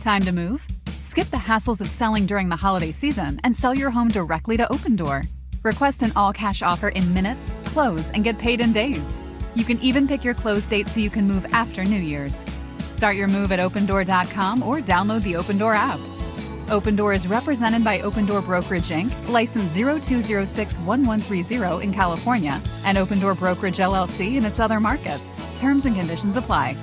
Time to move? Skip the hassles of selling during the holiday season and sell your home directly to Opendoor. Request an all-cash offer in minutes, close, and get paid in days. You can even pick your close date so you can move after New Year's. Start your move at Opendoor.com or download the Opendoor app. Opendoor is represented by Opendoor Brokerage Inc., license 02061130 in California, and Opendoor Brokerage LLC in its other markets. Terms and conditions apply.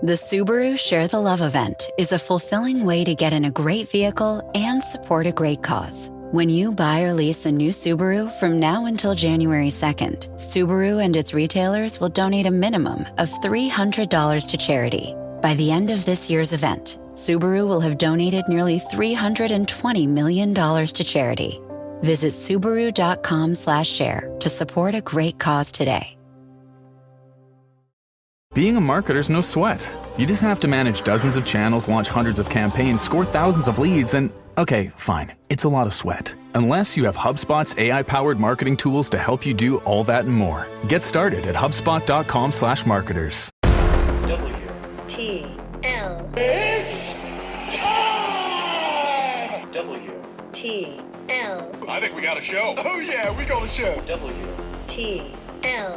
The Subaru Share the Love event is a fulfilling way to get in a great vehicle and support a great cause. When you buy or lease a new Subaru from now until January 2nd, Subaru and its retailers will donate a minimum of $300 to charity. By the end of this year's event, Subaru will have donated nearly $320 million to charity. Visit Subaru.com/share to support a great cause today. Being a marketer's no sweat. You just have to manage dozens of channels, launch hundreds of campaigns, score thousands of leads, and okay, fine, it's a lot of sweat. Unless you have HubSpot's AI-powered marketing tools to help you do all that and more. Get started at HubSpot.com/marketers. WTL. It's time! WTL. I think we got a show. Oh yeah, we got a show. WTL.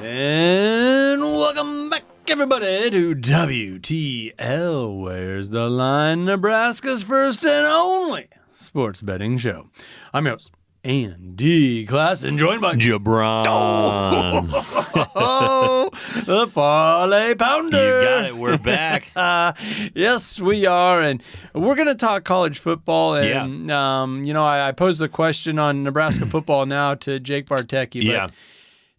And welcome back, everybody, to WTL. Where's the Line? Nebraska's first and only sports betting show. I'm your host, Andy Classen, joined by JaBron. Oh, the Parlay Pounder. You got it. We're back. Yes, we are. And we're going to talk college football. And, I posed the question on Nebraska football now to Jake Bartecki. But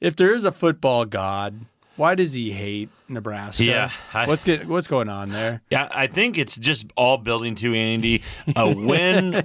if there is a football god, why does he hate Nebraska? Yeah. What's going on there? Yeah, I think it's just all building to, Andy, a win, a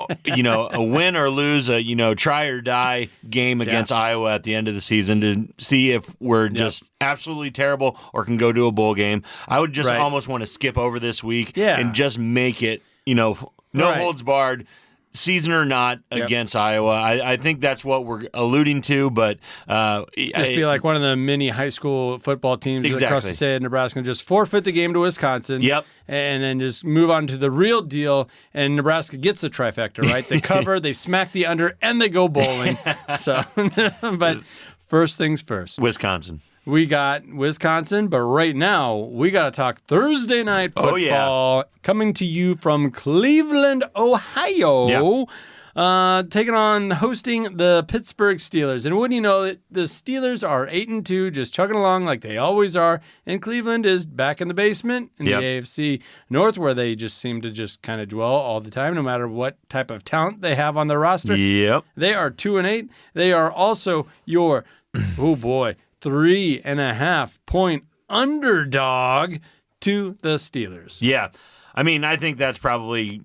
win or lose, a try or die game against Iowa at the end of the season to see if we're just absolutely terrible or can go to a bowl game. I would just almost want to skip over this week and just make it, no holds barred. Season or not against Iowa. I think that's what we're alluding to, but just be like one of the mini high school football teams across the state of Nebraska and just forfeit the game to Wisconsin. And then just move on to the real deal, and Nebraska gets the trifecta, right? They cover, they smack the under, and they go bowling. But first things first. Wisconsin. We got Wisconsin, but right now we got to talk Thursday night football coming to you from Cleveland, Ohio, taking on hosting the Pittsburgh Steelers. And wouldn't you know it, the Steelers are 8-2, just chugging along like they always are, and Cleveland is back in the basement in the AFC North, where they just seem to just kind of dwell all the time, no matter what type of talent they have on their roster. They are 2-8. They are also your, 3.5 point underdog to the Steelers. Yeah. I mean, I think that's probably,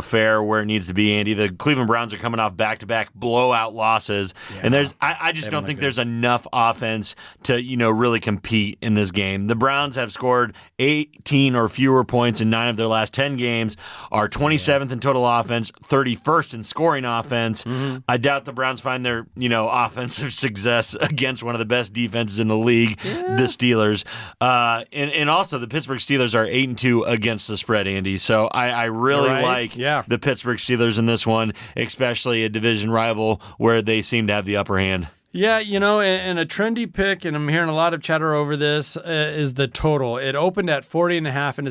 fair where it needs to be, Andy. The Cleveland Browns are coming off back-to-back blowout losses, and I just don't think there's enough offense to, really compete in this game. The Browns have scored 18 or fewer points in 9 of their last 10 games, are 27th in total offense, 31st in scoring offense. I doubt the Browns find their, offensive success against one of the best defenses in the league, the Steelers. And also the Pittsburgh Steelers are 8-2 against the spread, Andy. So I really like the Pittsburgh Steelers in this one, especially a division rival where they seem to have the upper hand. Yeah, and a trendy pick, and I'm hearing a lot of chatter over this, is the total. It opened at 40.5 and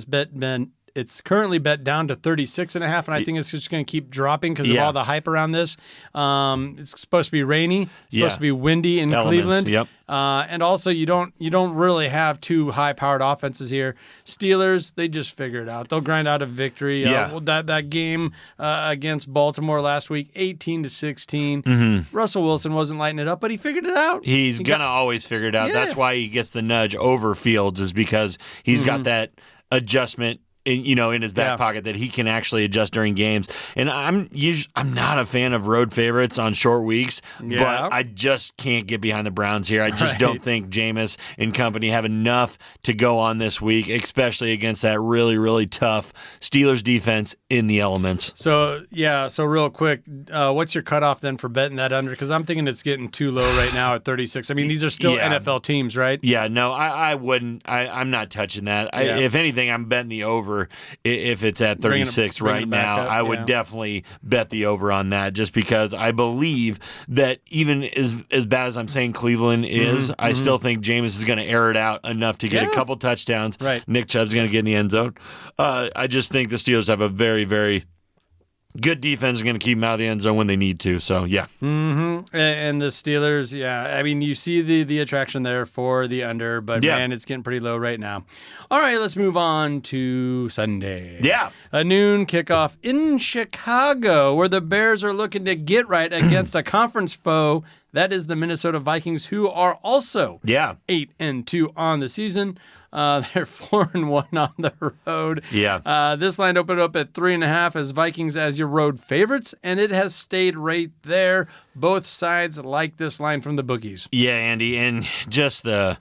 it's currently bet down to 36.5, and I think it's just going to keep dropping because of all the hype around this. It's supposed to be rainy. It's supposed to be windy in Cleveland. And also, you don't really have two high-powered offenses here. Steelers, they just figure it out. They'll grind out a victory. That game against Baltimore last week, 18-16. Russell Wilson wasn't lighting it up, but he figured it out. He's going to always figure it out. That's why he gets the nudge over Fields, is because he's got that adjustment in his back pocket that he can actually adjust during games. And I'm not a fan of road favorites on short weeks, but I just can't get behind the Browns here. I just don't think Jameis and company have enough to go on this week, especially against that really, really tough Steelers defense in the elements. So real quick, what's your cutoff then for betting that under? Because I'm thinking it's getting too low right now at 36. I mean, these are still NFL teams, right? Yeah, no, I wouldn't. I'm not touching that. If anything, I'm betting the over if it's at 36 right now. I would definitely bet the over on that, just because I believe that even as bad as I'm saying Cleveland is, I still think Jameis is going to air it out enough to get a couple touchdowns. Right. Nick Chubb's going to get in the end zone. I just think the Steelers have a very, very good defense, is going to keep them out of the end zone when they need to. So, yeah. Mm-hmm. And the Steelers, I mean, you see the attraction there for the under, but, man, it's getting pretty low right now. All right, let's move on to Sunday. Yeah. A noon kickoff in Chicago, where the Bears are looking to get right against a conference foe. That is the Minnesota Vikings, who are also 8-2 on the season. They're 4-1 on the road. Yeah. This line opened up at 3.5 as Vikings as your road favorites, and it has stayed right there. Both sides like this line from the bookies. Yeah, Andy, and just the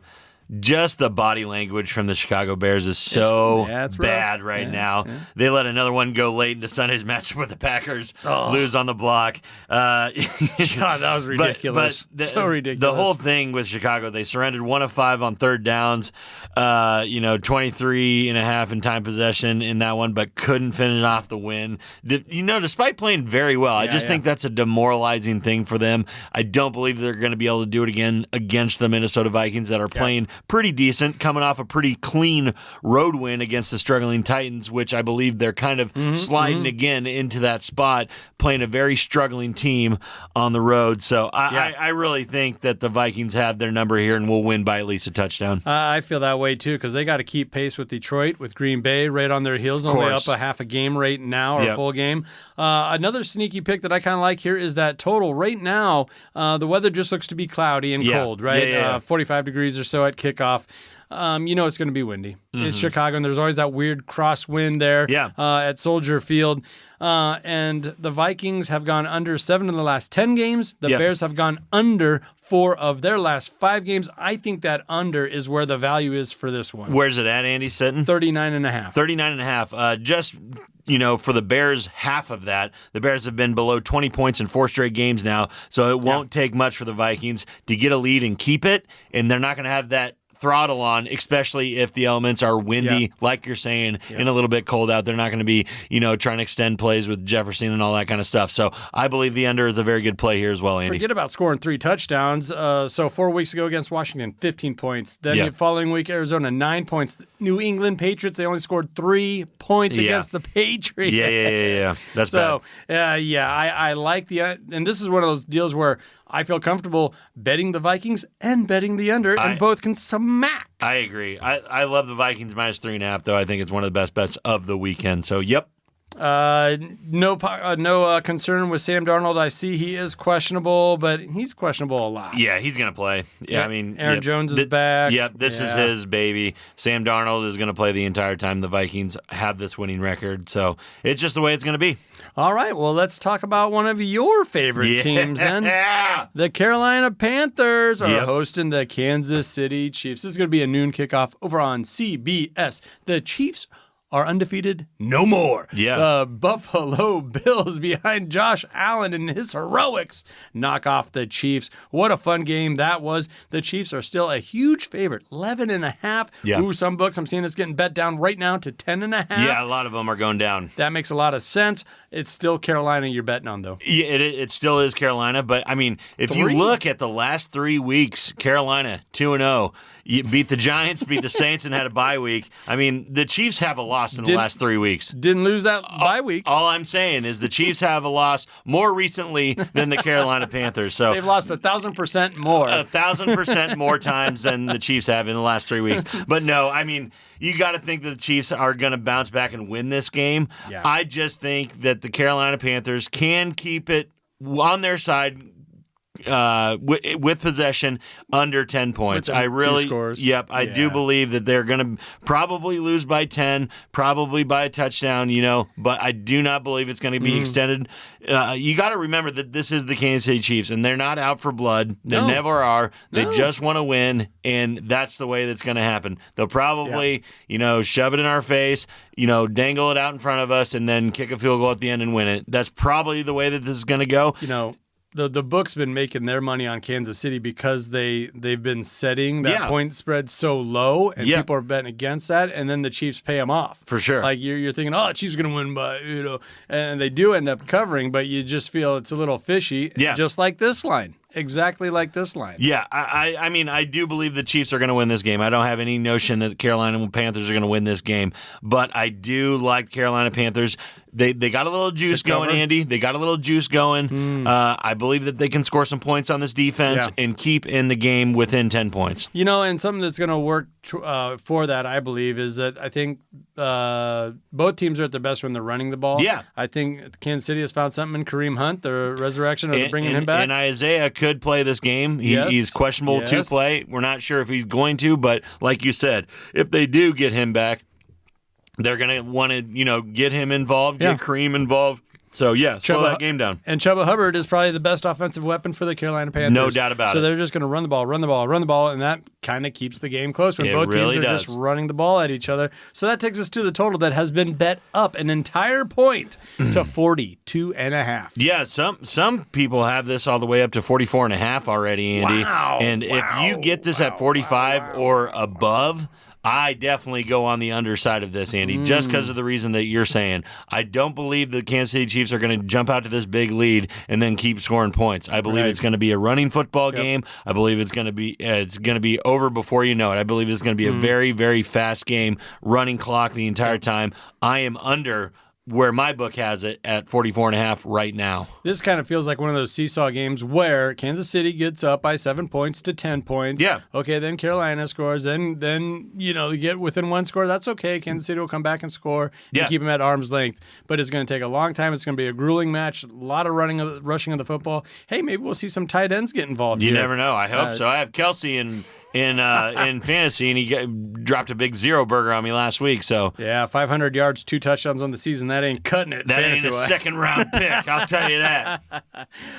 body language from the Chicago Bears is so bad right now. Yeah. They let another one go late into Sunday's matchup with the Packers, lose on the block. God, that was ridiculous. But so ridiculous. The whole thing with Chicago, they surrendered 1 of 5 on third downs, 23.5 in time possession in that one, but couldn't finish off the win. Despite playing very well, I just think that's a demoralizing thing for them. I don't believe they're going to be able to do it again against the Minnesota Vikings that are playing pretty decent, coming off a pretty clean road win against the struggling Titans, which I believe they're kind of sliding again into that spot, playing a very struggling team on the road. So I really think that the Vikings have their number here and will win by at least a touchdown. I feel that way too, because they got to keep pace with Detroit, with Green Bay right on their heels, only up a half a game right now, or a full game. Another sneaky pick that I kind of like here is that total. Right now, the weather just looks to be cloudy and cold, right? 45 degrees or so at kickoff. It's going to be windy. It's Chicago, and there's always that weird crosswind there at Soldier Field. And the Vikings have gone under 7 of the last 10 games. The Bears have gone under 4 of their last 5 games. I think that under is where the value is for this one. Where's it at, Andy? Sitting? 39.5. 39.5. Just for the Bears, half of that. The Bears have been below 20 points in 4 straight games now, so it won't take much for the Vikings to get a lead and keep it, and they're not going to have that throttle on, especially if the elements are windy, like you're saying, and a little bit cold out. They're not going to be, trying to extend plays with Jefferson and all that kind of stuff. So I believe the under is a very good play here as well, Andy. Forget about scoring 3 touchdowns. So 4 weeks ago against Washington, 15 points. Then the following week, Arizona, 9 points. New England Patriots, they only scored 3 points against the Patriots. Yeah. That's bad. I like and this is one of those deals where I feel comfortable betting the Vikings and betting the under, and both can smack. I agree. I love the Vikings minus 3.5, though. I think it's one of the best bets of the weekend. So, yep. No concern with Sam Darnold. I see he is questionable, but he's questionable a lot. Yeah, he's going to play. Yeah, I mean, Aaron Jones is back. Yep, this is his baby. Sam Darnold is going to play the entire time the Vikings have this winning record. So it's just the way it's going to be. All right, well, let's talk about one of your favorite teams then. The Carolina Panthers are hosting the Kansas City Chiefs. This is going to be a noon kickoff over on CBS. The Chiefs are undefeated no more. The Buffalo Bills behind Josh Allen and his heroics knock off the Chiefs. What a fun game that was. The Chiefs are still a huge favorite, 11.5. Ooh, some books I'm seeing it's getting bet down right now to 10.5. Yeah, a lot of them are going down. That makes a lot of sense. It's still Carolina you're betting on, though. Yeah, it still is Carolina, but I mean, if you look at the last 3 weeks, Carolina 2-0. You beat the Giants, beat the Saints, and had a bye week. I mean, the Chiefs have a loss in the last 3 weeks. Didn't lose that bye week. All I'm saying is the Chiefs have a loss more recently than the Carolina Panthers. So they've lost 1,000% more. 1,000% more times than the Chiefs have in the last 3 weeks. But no, I mean, you got to think that the Chiefs are going to bounce back and win this game. Yeah. I just think that the Carolina Panthers can keep it on their side, with possession under 10 points. With I really, 2 scores. Yep, I do believe that they're going to probably lose by 10, probably by a touchdown, but I do not believe it's going to be extended. You got to remember that this is the Kansas City Chiefs, and they're not out for blood. They never are. They just want to win, and that's the way that's going to happen. They'll probably, shove it in our face, dangle it out in front of us, and then kick a field goal at the end and win it. That's probably the way that this is going to go. The book's been making their money on Kansas City because they've been setting that point spread so low, and people are betting against that, and then the Chiefs pay them off. For sure. Like you're thinking, the Chiefs are going to win by, and they do end up covering, but you just feel it's a little fishy. Yeah. Just like this line. Exactly like this line. Yeah, I mean, I do believe the Chiefs are going to win this game. I don't have any notion that the Carolina Panthers are going to win this game, but I do like the Carolina Panthers. They got a little juice going, Andy. They got a little juice going. I believe that they can score some points on this defense and keep in the game within 10 points. And something that's going to work for that, I believe, is that I think both teams are at their best when they're running the ball. Yeah. I think Kansas City has found something in Kareem Hunt, the resurrection of bringing him back. And Isaiah could play this game. He's questionable to play. We're not sure if he's going to, but like you said, if they do get him back, they're going to want to, get him involved, get Kareem involved. So, slow that game down. And Chuba Hubbard is probably the best offensive weapon for the Carolina Panthers. No doubt about it. So they're just going to run the ball, and that kind of keeps the game close when both really teams are does. just running the ball at each other. So that takes us to the total that has been bet up an entire point to 42.5. Yeah, some people have this all the way up to 44.5 already, Andy. Wow. And if you get this at 45 or above, I definitely go on the underside of this, Andy, just because of the reason that you're saying. I don't believe the Kansas City Chiefs are going to jump out to this big lead and then keep scoring points. I believe it's going to be a running football game. I believe it's going to be over before you know it. I believe it's going to be a very, very fast game, running clock the entire time. I am under where my book has it at 44.5 right now. This kind of feels like one of those seesaw games where Kansas City gets up by 7 points to 10 points. Yeah. Okay, then Carolina scores. Then you get within 1 score. That's okay. Kansas City will come back and score and keep them at arm's length. But it's going to take a long time. It's going to be a grueling match. A lot of rushing of the football. Hey, maybe we'll see some tight ends get involved. You here. never know. I hope so. I have Kelsey in fantasy, and he dropped a big 0 burger on me last week. So 500 yards, 2 touchdowns on the season. That ain't cutting it. That ain't a second-round pick, I'll tell you that.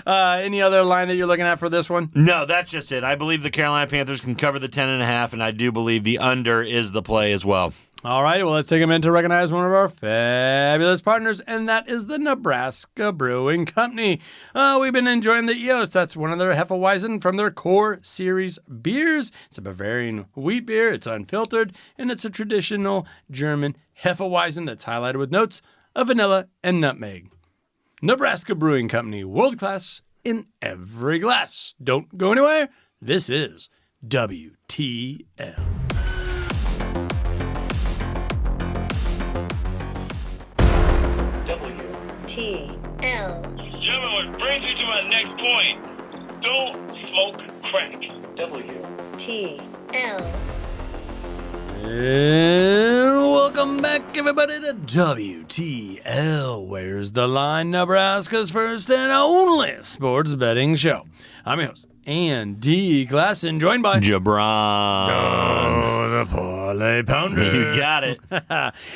Any other line that you're looking at for this one? No, that's just it. I believe the Carolina Panthers can cover the 10.5, and I do believe the under is the play as well. All right, well, let's take a minute to recognize one of our fabulous partners, and that is the Nebraska Brewing Company. We've been enjoying the EOS. That's one of their Hefeweizen from their core series beers. It's a Bavarian wheat beer. It's unfiltered, and it's a traditional German Hefeweizen that's highlighted with notes of vanilla and nutmeg. Nebraska Brewing Company, world class in every glass. Don't go anywhere. This is WTL. WTL. Gentlemen, what brings me to my next point. Don't smoke crack. WTL. And welcome back, everybody, to WTL. Where's the Line? Nebraska's first and only sports betting show. I'm your host, Andy Classen, joined by JaBron. Oh, the Parlay Pounder. You got it.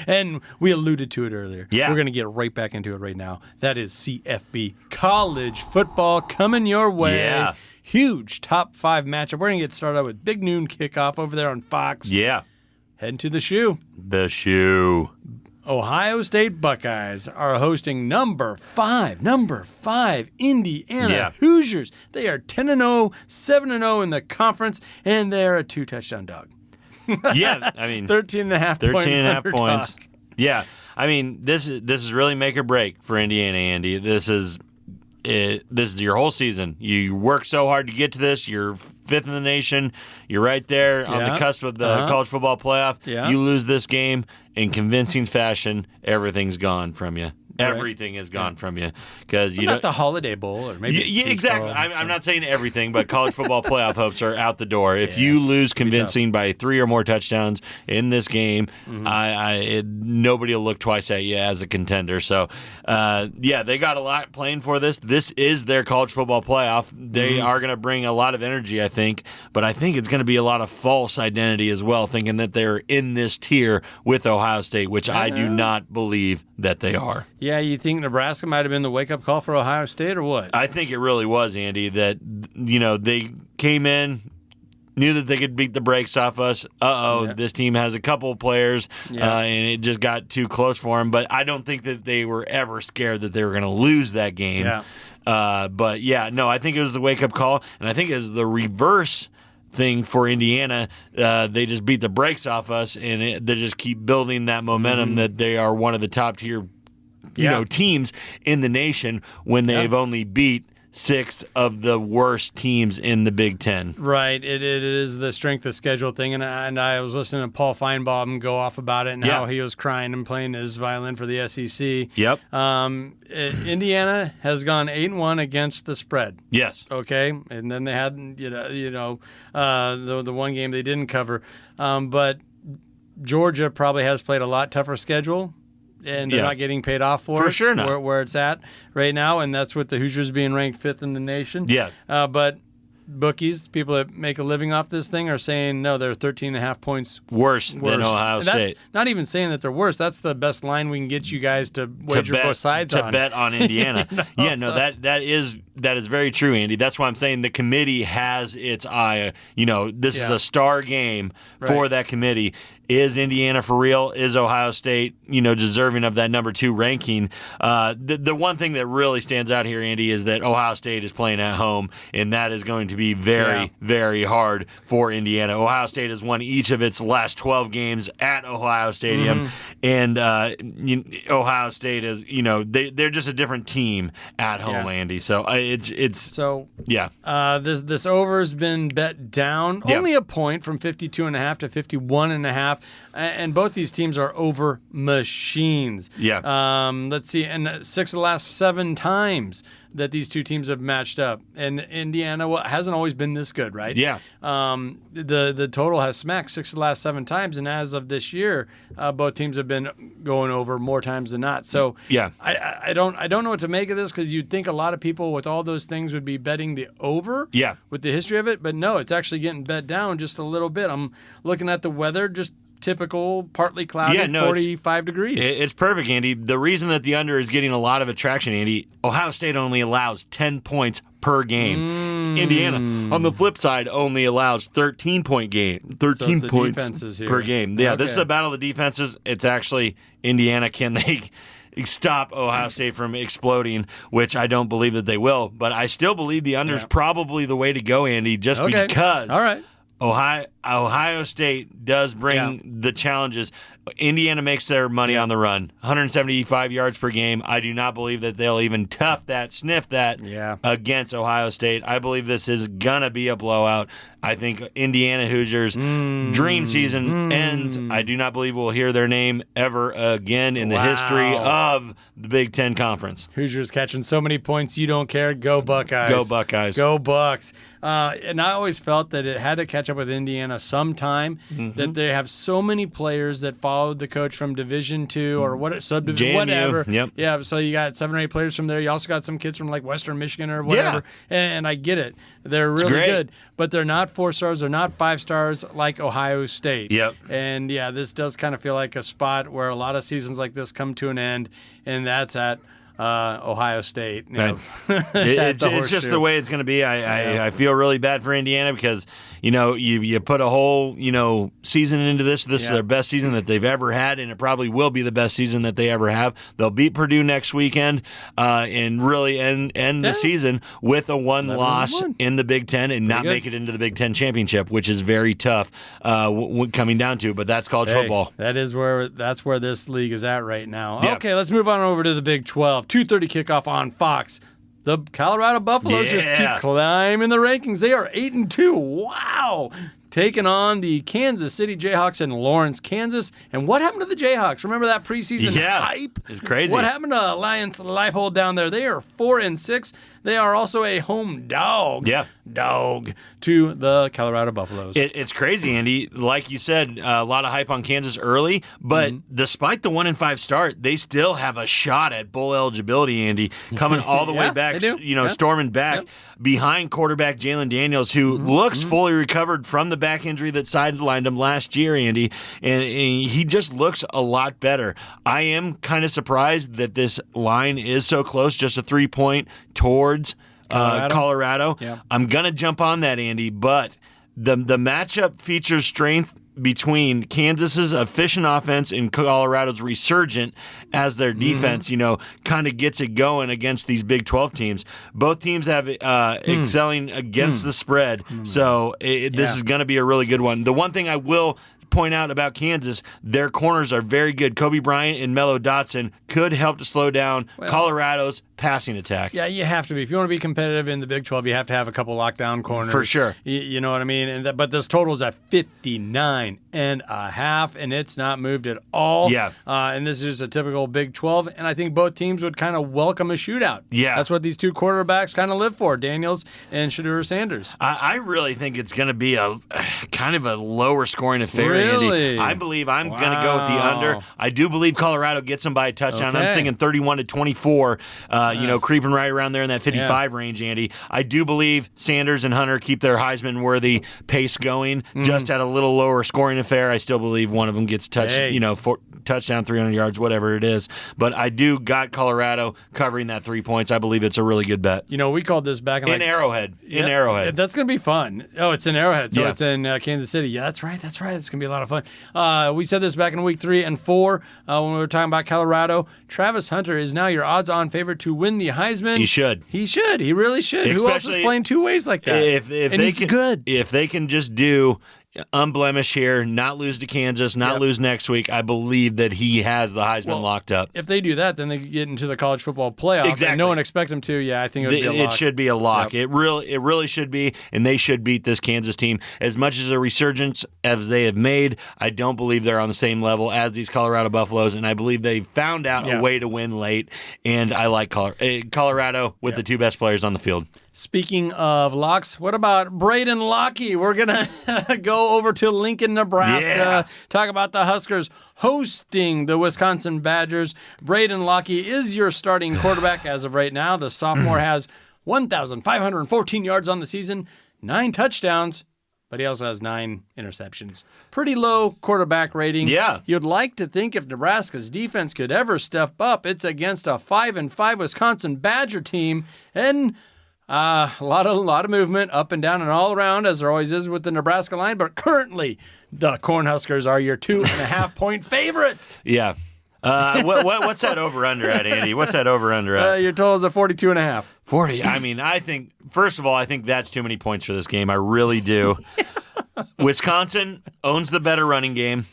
And we alluded to it earlier. Yeah. We're going to get right back into it right now. That is CFB college football coming your way. Yeah. Huge top 5 matchup. We're going to get started with big noon kickoff over there on Fox. Yeah. Heading to the shoe. The shoe. Ohio State Buckeyes are hosting number 5 Indiana Hoosiers. They are 10-0, 7-0 in the conference, and they're a 2-touchdown dog. Yeah, I mean 13.5 points. Yeah, I mean this is really make or break for Indiana, Andy. This is your whole season. You work so hard to get to this. You're 5th in the nation. You're right there on the cusp of the college football playoff. Yeah. You lose this game in convincing fashion, everything's gone from you. Everything is gone from you because you not the Holiday Bowl or maybe exactly. I'm not saying everything, but college football playoff hopes are out the door. If you lose convincing by 3 or more touchdowns in this game, nobody will look twice at you as a contender. So, they got a lot playing for this. This is their college football playoff. They are going to bring a lot of energy, I think, but I think it's going to be a lot of false identity as well, thinking that they're in this tier with Ohio State, which I do not believe that they are. Yeah, you think Nebraska might have been the wake-up call for Ohio State or what? I think it really was, Andy, that, they came in, knew that they could beat the brakes off us. This team has a couple of players, and it just got too close for them. But I don't think that they were ever scared that they were going to lose that game. Yeah. I think it was the wake-up call, and I think it was the reverse thing for Indiana. They just beat the brakes off us, and they just keep building that momentum that they are one of the top-tier teams in the nation when they've only beat 6 of the worst teams in the Big Ten. Right. It is the strength of schedule thing. And I was listening to Paul Feinbaum go off about it and how he was crying and playing his violin for the SEC. Yep. Indiana has gone 8-1 against the spread. Yes. Okay. And then they had, the one game they didn't cover. But Georgia probably has played a lot tougher schedule. And they're not getting paid off for it. Sure not. Where it's at right now, and that's with the Hoosiers being ranked 5th in the nation. Yeah. But bookies, people that make a living off this thing, are saying, no, they're 13.5 points worse than Ohio State. That's not even saying that they're worse. That's the best line we can get you guys to wager both sides on. To bet on Indiana. That is very true, Andy. That's why I'm saying the committee has its eye. This is a star game for that committee. Is Indiana for real? Is Ohio State, deserving of that number 2 ranking? The one thing that really stands out here, Andy, is that Ohio State is playing at home, and that is going to be very, very hard for Indiana. Ohio State has won each of its last 12 games at Ohio Stadium, and Ohio State is, they're just a different team at home, Andy. So this over's been bet down only a point from 52.5 to 51.5. And both these teams are over machines. Yeah. Let's see. And 6 of the last 7 times that these two teams have matched up. And Indiana hasn't always been this good, right? Yeah. The total has smacked 6 of the last 7 times. And as of this year, both teams have been going over more times than not. So I don't know what to make of this, because you'd think a lot of people with all those things would be betting the over with the history of it. But no, it's actually getting bet down just a little bit. I'm looking at the weather, just typical, partly cloudy, 45 degrees. It's perfect, Andy. The reason that the under is getting a lot of attraction, Andy, Ohio State only allows 10 points per game. Indiana, on the flip side, only allows 13 points per game. Yeah, this is a battle of the defenses. It's actually Indiana. Can they stop Ohio State from exploding, which I don't believe that they will. But I still believe the under is probably the way to go, Andy, just because. All right. Ohio State does bring the challenges. Indiana makes their money on the run. 175 yards per game. I do not believe that they'll even sniff that against Ohio State. I believe this is going to be a blowout. I think Indiana Hoosiers' dream season ends. I do not believe we'll hear their name ever again in the history of the Big Ten Conference. Hoosiers catching so many points, you don't care. Go Buckeyes. Go Buckeyes. Go Bucks. And I always felt that it had to catch up with Indiana sometime, that they have so many players that followed the coach from Division II or subdivision, whatever. Yep. Yeah, so you got 7 or 8 players from there. You also got some kids from like Western Michigan or whatever. And I get it. They're really good, but they're not 4 stars. They're not 5 stars like Ohio State. Yep. And this does kind of feel like a spot where a lot of seasons like this come to an end, and that's at Ohio State. It's just the way it's going to be. I feel really bad for Indiana because you put a whole season into this. This is their best season that they've ever had, and it probably will be the best season that they ever have. They'll beat Purdue next weekend and really end the season with a 1 loss in the Big Ten and not make it into the Big Ten championship, which is very tough coming down to. But that's college football. That's where this league is at right now. Yep. Okay, let's move on over to the Big 12. 2:30 kickoff on Fox. The Colorado Buffaloes just keep climbing the rankings. They are 8-2. Wow. taking on the Kansas City Jayhawks in Lawrence, Kansas. And what happened to the Jayhawks? Remember that preseason hype? It's crazy. What happened to Alliance Leipold down there? They are 4-6. They are also a home dog to the Colorado Buffaloes. It's crazy, Andy. Like you said, a lot of hype on Kansas early, but despite the 1-5 start, they still have a shot at bowl eligibility, Andy, coming all the way back, storming back behind quarterback Jalen Daniels, who looks fully recovered from the back injury that sidelined him last year, Andy, and he just looks a lot better. I am kind of surprised that this line is so close, just a 3-point towards Colorado. Yeah. I'm going to jump on that, Andy, but the matchup features strength between Kansas's efficient offense and Colorado's resurgent as their defense, kind of gets it going against these Big 12 teams. Both teams have excelling against the spread, so this is going to be a really good one. The one thing I will point out about Kansas, their corners are very good. Kobe Bryant and Mello Dotson could help to slow down Colorado's passing attack. Yeah, you have to be. If you want to be competitive in the Big 12, you have to have a couple lockdown corners. For sure. You know what I mean? But this total is at 59.5, and it's not moved at all. Yeah. And this is a typical Big 12, and I think both teams would kind of welcome a shootout. Yeah. That's what these two quarterbacks kind of live for, Daniels and Shedeur Sanders. I really think it's going to be a kind of a lower scoring affair, Really? Andy. I believe I'm going to go with the under. I do believe Colorado gets them by a touchdown. Okay. I'm thinking 31-24, creeping right around there in that 55 range, Andy. I do believe Sanders and Hunter keep their Heisman-worthy pace going, just at a little lower scoring affair. I still believe one of them gets touchdown, 300 yards, whatever it is. But I do got Colorado covering that 3 points. I believe it's a really good bet. We called this back in Arrowhead. In Arrowhead. That's going to be fun. Oh, it's in Arrowhead, so Yeah. it's in Kansas City. Yeah, that's right. It's going to be a lot of fun. We said this back in week 3 and 4 when we were talking about Colorado. Travis Hunter is now your odds-on favorite to win the Heisman. He should. He should. He really should. Who else is playing two ways like that? He's good. If they can just do unblemished here, not lose to Kansas, not lose next week, I believe that he has the Heisman locked up. If they do that, then they get into the college football playoff. Exactly. And no one expects them to. Yeah, I think it would be a lock. It should be a lock. Yep. It really should be, and they should beat this Kansas team. As much as a resurgence as they have made, I don't believe they're on the same level as these Colorado Buffaloes, and I believe they found out a way to win late, and I like Colorado with the two best players on the field. Speaking of locks, what about Braden Lockie? We're going to go over to Lincoln, Nebraska, talk about the Huskers hosting the Wisconsin Badgers. Braden Lockie is your starting quarterback as of right now. The sophomore has 1,514 yards on the season, 9 touchdowns, but he also has 9 interceptions. Pretty low quarterback rating. Yeah. You'd like to think if Nebraska's defense could ever step up, it's against a 5-5 Wisconsin Badger team, and a lot of movement up and down and all around, as there always is with the Nebraska line. But currently, the Cornhuskers are your 2.5-point favorites. Yeah. What's that over-under at, Andy? What's that over-under at? Your total is at 42.5. 40. I mean, I think, first of all, I think that's too many points for this game. I really do. Wisconsin owns the better running game.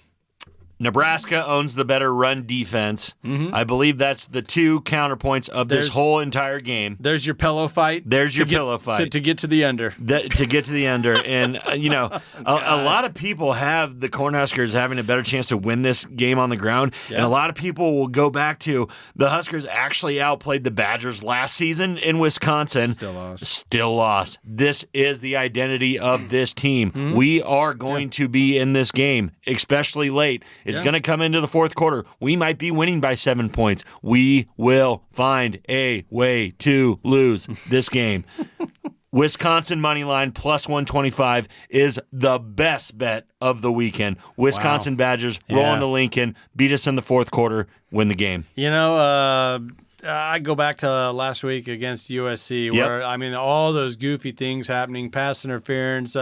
Nebraska owns the better run defense. I believe that's the two counterpoints of this whole entire game. There's your pillow fight. There's your pillow fight. To get to the under. To get to the under. And, a lot of people have the Cornhuskers having a better chance to win this game on the ground. Yeah. And a lot of people will go back to the Huskers actually outplayed the Badgers last season in Wisconsin. Still lost. This is the identity of this team. We are going to be in this game, especially late. It's going to come into the fourth quarter. We might be winning by 7 points. We will find a way to lose this game. Wisconsin money line plus 125 is the best bet of the weekend. Wisconsin Badgers rolling to Lincoln, beat us in the fourth quarter, win the game. I go back to last week against USC where, all those goofy things happening, pass interference,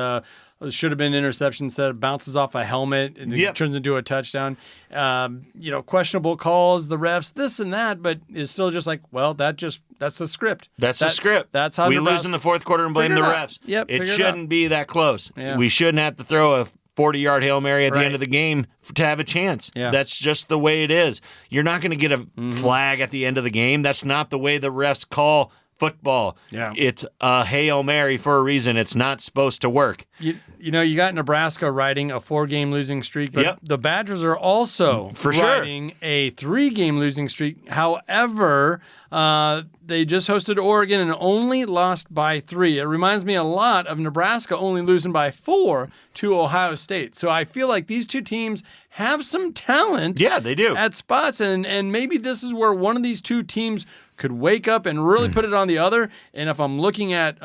should have been interception, instead it bounces off a helmet and it turns into a touchdown. Questionable calls, the refs, this and that, but it's still just like, well, that's the script. That's the script. That's how we lose in the fourth quarter and blame the refs. Yep, it shouldn't be that close. Yeah. We shouldn't have to throw a 40-yard Hail Mary at the end of the game to have a chance. Yeah. That's just the way it is. You're not going to get a flag at the end of the game. That's not the way the refs call football. Yeah. It's a Hail Mary for a reason. It's not supposed to work. You know, you got Nebraska riding a 4-game losing streak, but the Badgers are also riding a 3-game losing streak. However, they just hosted Oregon and only lost by 3. It reminds me a lot of Nebraska only losing by 4 to Ohio State. So I feel like these two teams have some talent. Yeah, they do. At spots, and maybe this is where one of these two teams could wake up and really put it on the other. And if I'm looking at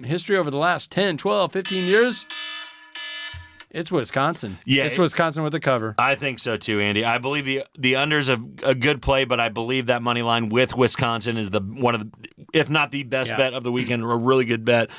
history over the last 10, 12, 15 years, it's Wisconsin. Yeah, it's Wisconsin with the cover. I think so too, Andy. I believe the under's a good play, but I believe that money line with Wisconsin is one of the, if not the best bet of the weekend, a really good bet.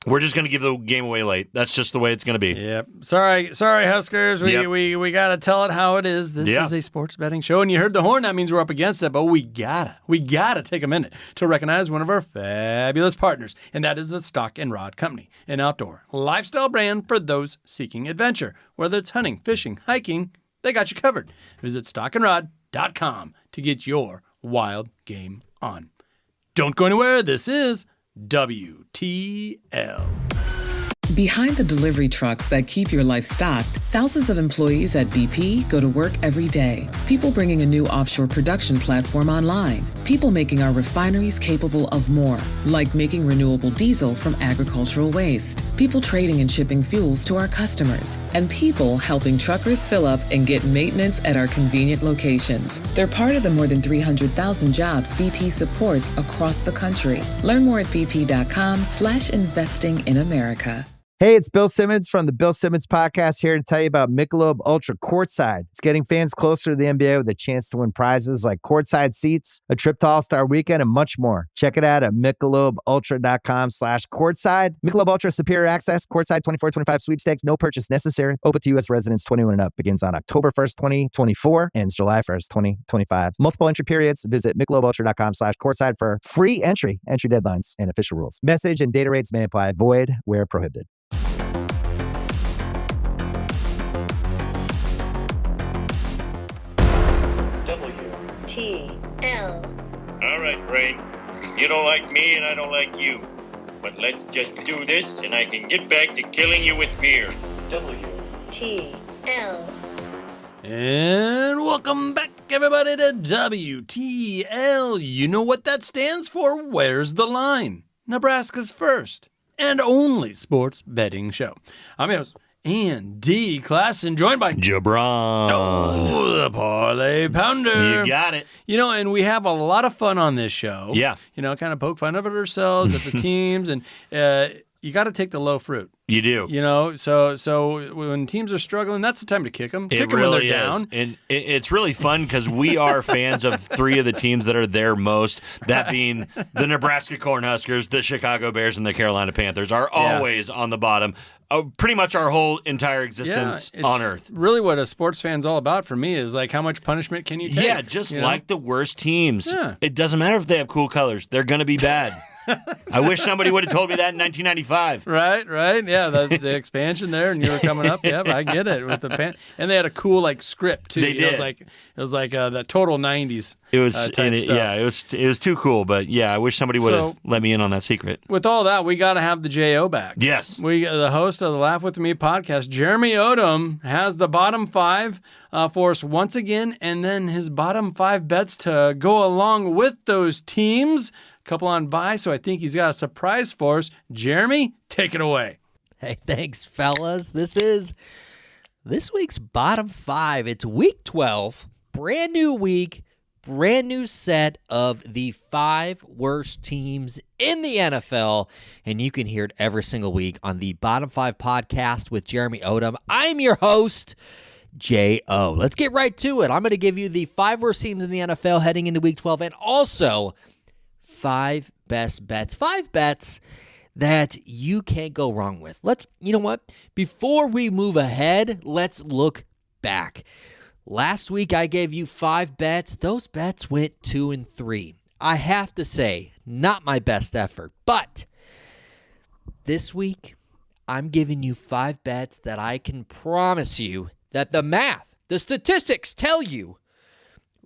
We're just going to give the game away late. That's just the way it's going to be. Yep. Sorry, Huskers. We got to tell it how it is. This is a sports betting show, and you heard the horn. That means we're up against it, but we gotta take a minute to recognize one of our fabulous partners, and that is the Stock and Rod Company, an outdoor lifestyle brand for those seeking adventure. Whether it's hunting, fishing, hiking, they got you covered. Visit stockandrod.com to get your wild game on. Don't go anywhere. This is WTL. Behind the delivery trucks that keep your life stocked, thousands of employees at BP go to work every day. People bringing a new offshore production platform online. People making our refineries capable of more, like making renewable diesel from agricultural waste. People trading and shipping fuels to our customers. And people helping truckers fill up and get maintenance at our convenient locations. They're part of the more than 300,000 jobs BP supports across the country. Learn more at bp.com/investing in America. Hey, it's Bill Simmons from the Bill Simmons Podcast here to tell you about Michelob Ultra Courtside. It's getting fans closer to the NBA with a chance to win prizes like courtside seats, a trip to All-Star Weekend, and much more. Check it out at MichelobUltra.com/courtside. Michelob Ultra Superior Access, Courtside 24-25 sweepstakes, no purchase necessary. Open to U.S. residents 21 and up. Begins on October 1st, 2024, ends July 1st, 2025. Multiple entry periods. Visit MichelobUltra.com/courtside for free entry deadlines, and official rules. Message and data rates may apply. Void where prohibited. WTL. All right, Brain. You don't like me and I don't like you. But let's just do this and I can get back to killing you with beer. WTL. And welcome back, everybody, to WTL. You know what that stands for? Where's the line? Nebraska's first and only sports betting show. I'm your host, Andy Classen, joined by JaBron. Oh, the Parlay Pounder. You got it. You know, and we have a lot of fun on this show. Yeah. You know, kind of poke fun of it ourselves at the teams, and you got to take the low fruit. You do. You know, so when teams are struggling, that's the time to kick them. Kick them really when they're down. And it's really fun because we are fans of 3 of the teams that are there most, that being the Nebraska Cornhuskers, the Chicago Bears, and the Carolina Panthers are always on the bottom. Pretty much our whole entire existence on Earth. Really what a sports fan's all about for me is like how much punishment can you take? Yeah, just like the worst teams. Yeah. It doesn't matter if they have cool colors. They're going to be bad. I wish somebody would have told me that in 1995. Right. Yeah, the expansion there, and you were coming up. Yep, I get it with the and they had a cool like script too. They did. It was like the total '90s. It was type stuff. Yeah, it was too cool. But yeah, I wish somebody would have let me in on that secret. With all that, we got to have the JO back. Yes, the host of the Laugh With Me podcast, Jeremy Odem, has the bottom 5 for us once again, and then his bottom 5 bets to go along with those teams. Couple on by, so I think he's got a surprise for us. Jeremy, take it away. Hey, thanks, fellas. This is this week's bottom 5. It's week 12, brand new week, brand new set of the 5 worst teams in the NFL, and you can hear it every single week on the Bottom 5 podcast with Jeremy Odem. I'm your host, J.O. Let's get right to it. I'm going to give you the 5 worst teams in the NFL heading into week 12, and also 5 best bets. 5 bets that you can't go wrong with. You know what? Before we move ahead, let's look back. Last week, I gave you 5 bets. Those bets went 2 and 3. I have to say, not my best effort. But this week, I'm giving you 5 bets that I can promise you that the math, the statistics tell you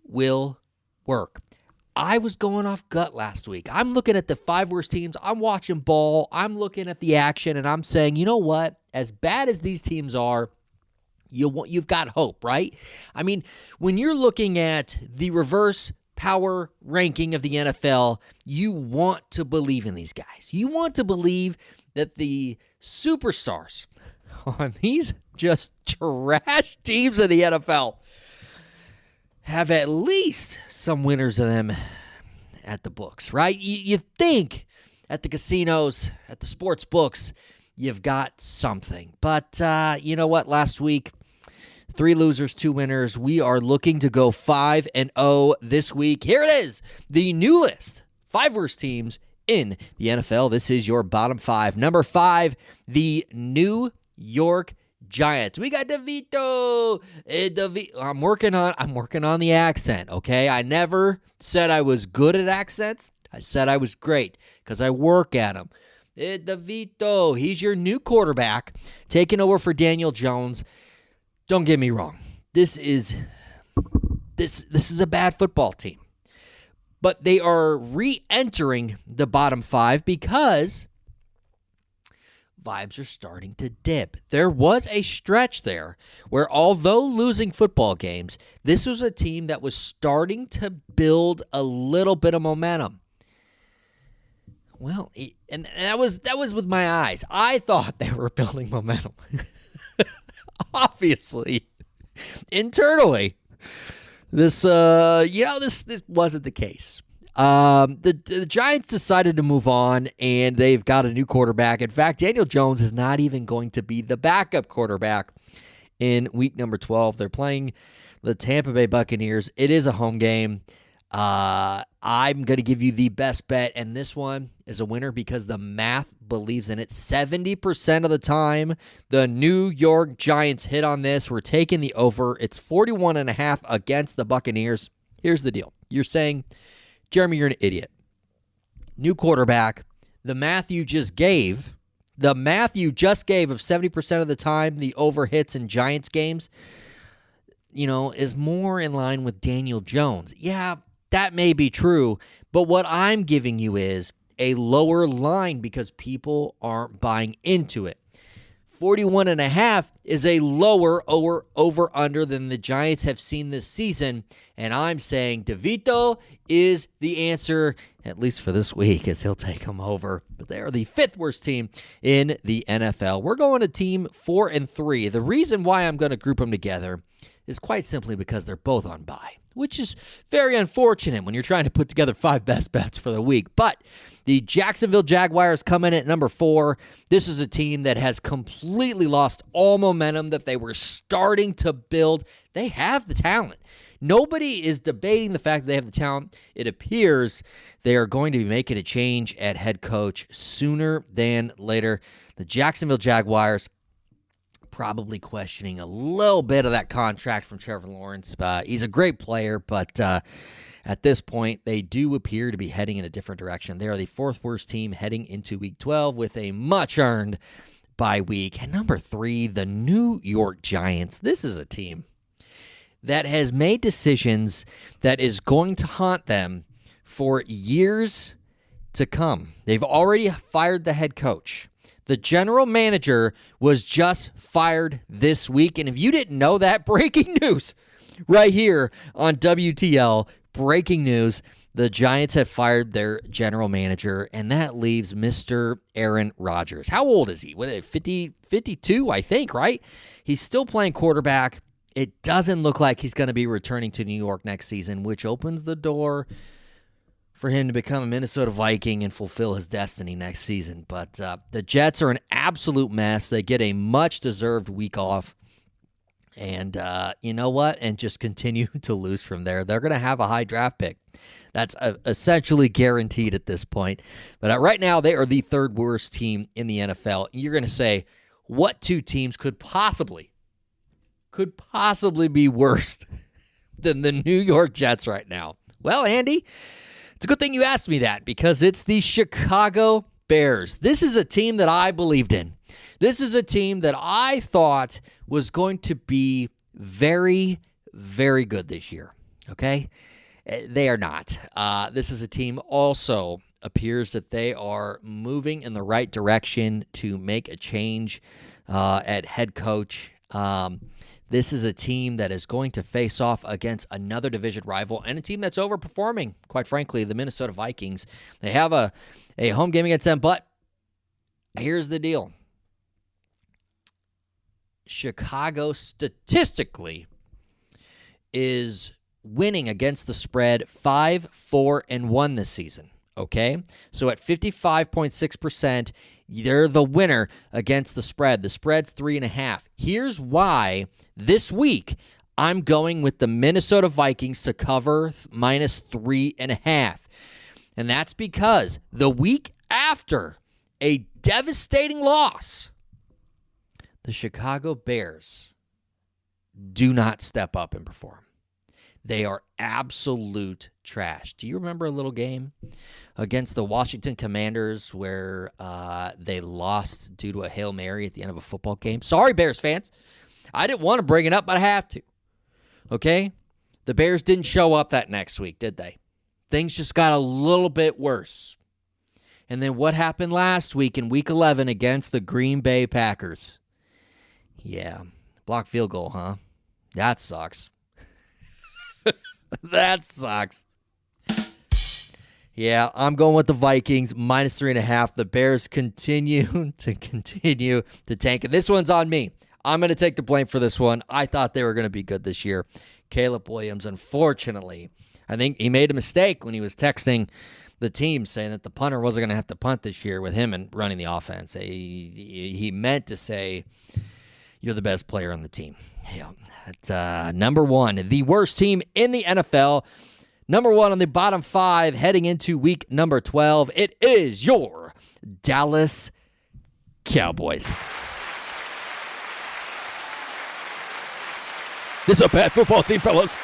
will work. I was going off gut last week. I'm looking at the 5 worst teams. I'm watching ball. I'm looking at the action, and I'm saying, you know what? As bad as these teams are, you've got hope, right? I mean, when you're looking at the reverse power ranking of the NFL, you want to believe in these guys. You want to believe that the superstars on these just trash teams of the NFL have at least some winners of them at the books, right? You think at the casinos, at the sports books, you've got something. But you know what? Last week, 3 losers, 2 winners. We are looking to go 5-0 this week. Here it is, the new list. 5 worst teams in the NFL. This is your bottom 5. Number 5, the New York Giants. We got DeVito. I'm working on the accent, okay? I never said I was good at accents. I said I was great because I work at them. DeVito, he's your new quarterback, taking over for Daniel Jones. Don't get me wrong. This is a bad football team. But they are re-entering the bottom 5 because vibes are starting to dip. There was a stretch there where, although losing football games, this was a team that was starting to build a little bit of momentum. Well, and that was with my eyes. I thought they were building momentum. Obviously, internally, this wasn't the case. The Giants decided to move on, and they've got a new quarterback. In fact, Daniel Jones is not even going to be the backup quarterback in week number 12. They're playing the Tampa Bay Buccaneers. It is a home game. I'm going to give you the best bet, and this one is a winner because the math believes in it. 70% of the time, the New York Giants hit on this. We're taking the over. It's 41.5 against the Buccaneers. Here's the deal. You're saying, Jeremy, you're an idiot. New quarterback. The math you just gave of 70% of the time the over hits in Giants games, is more in line with Daniel Jones. Yeah, that may be true, but what I'm giving you is a lower line because people aren't buying into it. 41.5 is a lower over-under than the Giants have seen this season, and I'm saying DeVito is the answer, at least for this week, as he'll take them over. But they are the 5th worst team in the NFL. We're going to team 4 and 3. The reason why I'm going to group them together is quite simply because they're both on bye, which is very unfortunate when you're trying to put together 5 best bets for the week. But the Jacksonville Jaguars come in at number 4. This is a team that has completely lost all momentum that they were starting to build. They have the talent. Nobody is debating the fact that they have the talent. It appears they are going to be making a change at head coach sooner than later. The Jacksonville Jaguars probably questioning a little bit of that contract from Trevor Lawrence. He's a great player, but at this point, they do appear to be heading in a different direction. They are the 4th worst team heading into Week 12 with a much-earned bye week. And number 3, the New York Giants. This is a team that has made decisions that is going to haunt them for years to come. They've already fired the head coach. The general manager was just fired this week. And if you didn't know that, breaking news right here on WTL. Breaking news. The Giants have fired their general manager, and that leaves Mr. Aaron Rodgers. How old is he? 52, I think, right? He's still playing quarterback. It doesn't look like he's going to be returning to New York next season, which opens the door for him to become a Minnesota Viking and fulfill his destiny next season. But the Jets are an absolute mess. They get a much-deserved week off. And you know what? And just continue to lose from there. They're going to have a high draft pick. That's essentially guaranteed at this point. But right now, they are the 3rd worst team in the NFL. You're going to say, what 2 teams could possibly be worse than the New York Jets right now? Well, Andy, it's a good thing you asked me that because it's the Chicago Bears. This is a team that I believed in. This is a team that I thought was going to be very, very good this year, okay? They are not. This is a team also appears that they are moving in the right direction to make a change at head coach. This is a team that is going to face off against another division rival and a team that's overperforming, quite frankly, the Minnesota Vikings. They have a home game against them, but here's the deal. Chicago statistically is winning against the spread 5-4-1 this season. Okay? So at 55.6%, they're the winner against the spread. The spread's 3.5. Here's why this week I'm going with the Minnesota Vikings to cover minus 3.5. And that's because the week after a devastating loss, the Chicago Bears do not step up and perform. They are absolute trash. Do you remember a little game against the Washington Commanders where they lost due to a Hail Mary at the end of a football game? Sorry, Bears fans. I didn't want to bring it up, but I have to. Okay? The Bears didn't show up that next week, did they? Things just got a little bit worse. And then what happened last week in Week 11 against the Green Bay Packers? Yeah, blocked field goal, huh? That sucks. That sucks. Yeah, I'm going with the Vikings, minus 3.5. The Bears continue to tank. And this one's on me. I'm going to take the blame for this one. I thought they were going to be good this year. Caleb Williams, unfortunately, I think he made a mistake when he was texting the team saying that the punter wasn't going to have to punt this year with him and running the offense. He meant to say, you're the best player on the team. Yeah. At number one, the worst team in the NFL. Number one on the bottom five heading into week number 12. It is your Dallas Cowboys. This is a bad football team, fellas.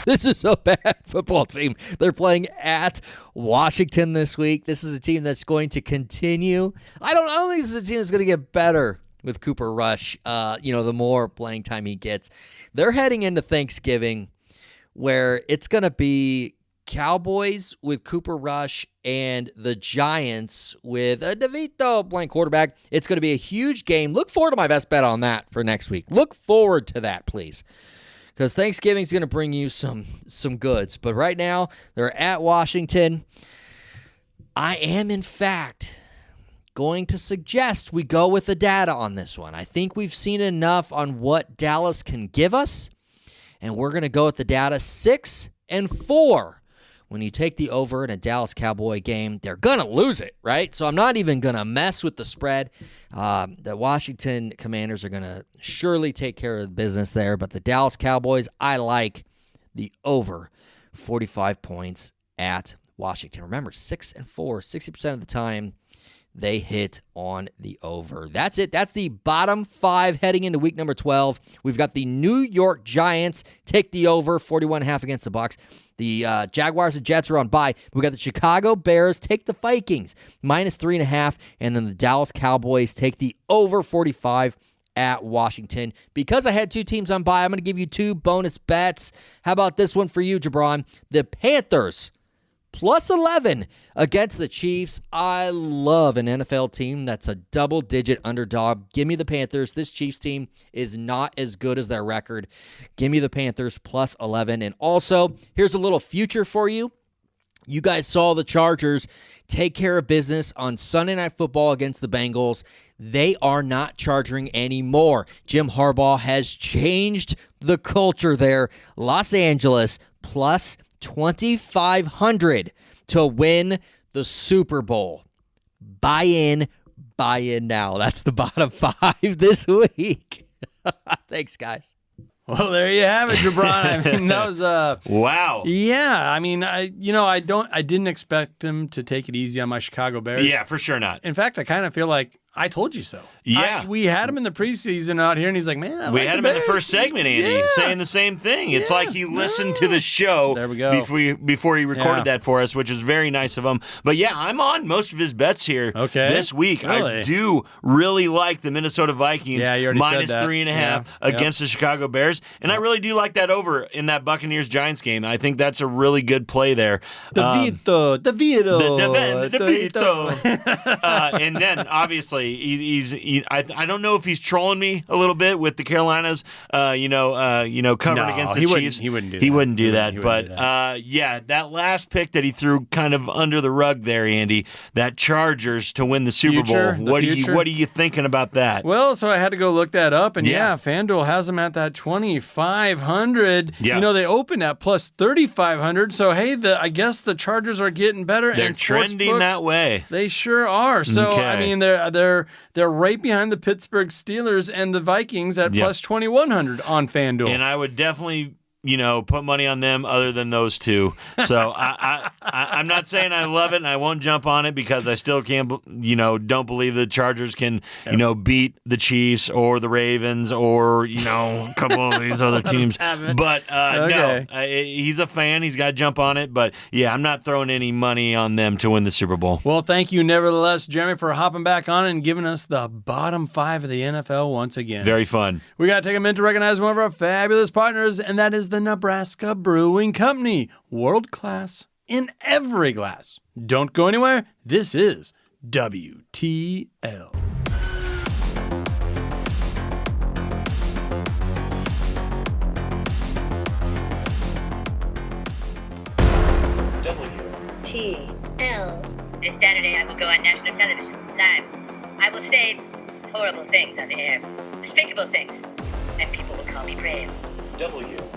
This is a bad football team. They're playing at Washington this week. This is a team that's going to continue. I don't think this is a team that's going to get better with Cooper Rush, the more playing time he gets. They're heading into Thanksgiving where it's going to be Cowboys with Cooper Rush and the Giants with a DeVito playing quarterback. It's going to be a huge game. Look forward to my best bet on that for next week. Look forward to that, please, because Thanksgiving is going to bring you some goods. But right now, they're at Washington. I am, in fact, going to suggest we go with the data on this one. I think we've seen enough on what Dallas can give us, and we're going to go with the data 6-4. When you take the over in a Dallas Cowboy game, they're going to lose it, right? So I'm not even going to mess with the spread. The Washington Commanders are going to surely take care of the business there, but the Dallas Cowboys, I like the over 45 points at Washington. Remember, 6-4, 60% of the time, they hit on the over. That's it. That's the bottom five heading into week number 12. We've got the New York Giants take the over, 41.5 against the Bucs. The Jaguars and Jets are on bye. We've got the Chicago Bears take the Vikings, minus 3.5. And then the Dallas Cowboys take the over 45 at Washington. Because I had two teams on bye, I'm going to give you two bonus bets. How about this one for you, JaBron? The Panthers plus 11 against the Chiefs. I love an NFL team that's a double-digit underdog. Give me the Panthers. This Chiefs team is not as good as their record. Give me the Panthers plus 11. And also, here's a little future for you. You guys saw the Chargers take care of business on Sunday Night Football against the Bengals. They are not charging anymore. Jim Harbaugh has changed the culture there. Los Angeles plus 2,500 to win the Super Bowl. Buy in now. That's the bottom five this week. Thanks, guys. Well, there you have it, JaBron. I mean, that was wow. Yeah, I mean, I didn't expect him to take it easy on my Chicago Bears. Yeah, for sure not. In fact, I kind of feel like I told you so. Yeah. We had him in the preseason out here, and he's like, man, I we like had the him in the Bears. first segment, Andy, saying the same thing. It's like he listened to the show There we go. before he recorded that for us, which is very nice of him. But yeah, I'm on most of his bets here this week. Really? I do really like the Minnesota Vikings Yeah, you already said minus that. 3.5 against the Chicago Bears. And I really do like that over in that Buccaneers-Giants game. I think that's a really good play there. The Vito. The Vito. And then, obviously, I don't know if he's trolling me a little bit with the Carolinas, covering against the Chiefs. He wouldn't do that. He wouldn't do that. He But wouldn't do that. yeah, that last pick that he threw kind of under the rug there, Andy, that Chargers to win the Super Future, Bowl. the future. What are you thinking about that? Well, so I had to go look that up, and Yeah. FanDuel has them at that 2,500. Yeah. You know, they opened at plus 3,500. So hey, I guess the Chargers are getting better. They're and trending sportsbooks, that way. They sure are. So Okay. I mean, they're right behind the Pittsburgh Steelers and the Vikings at plus 2,100 on FanDuel. And I would definitely, put money on them other than those two. So I'm not saying I love it and I won't jump on it because I still can't, don't believe the Chargers can, beat the Chiefs or the Ravens or, a couple of these other teams. But no, he's a fan. He's got to jump on it. But yeah, I'm not throwing any money on them to win the Super Bowl. Well, thank you nevertheless, Jeremy, for hopping back on and giving us the bottom 5 of the NFL once again. Very fun. We got to take a minute to recognize one of our fabulous partners, and that is the Nebraska Brewing Company. World class in every glass. Don't go anywhere. This is WTL. WTL. This Saturday I will go on national television, live. I will say horrible things on the air. Despicable things. And people will call me brave. WTL.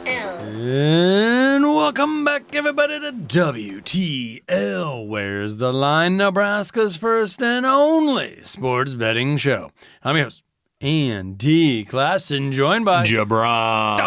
And welcome back, everybody, to WTL. Where's the Line? Nebraska's first and only sports betting show. I'm your host, Andy Classen, joined by JaBron.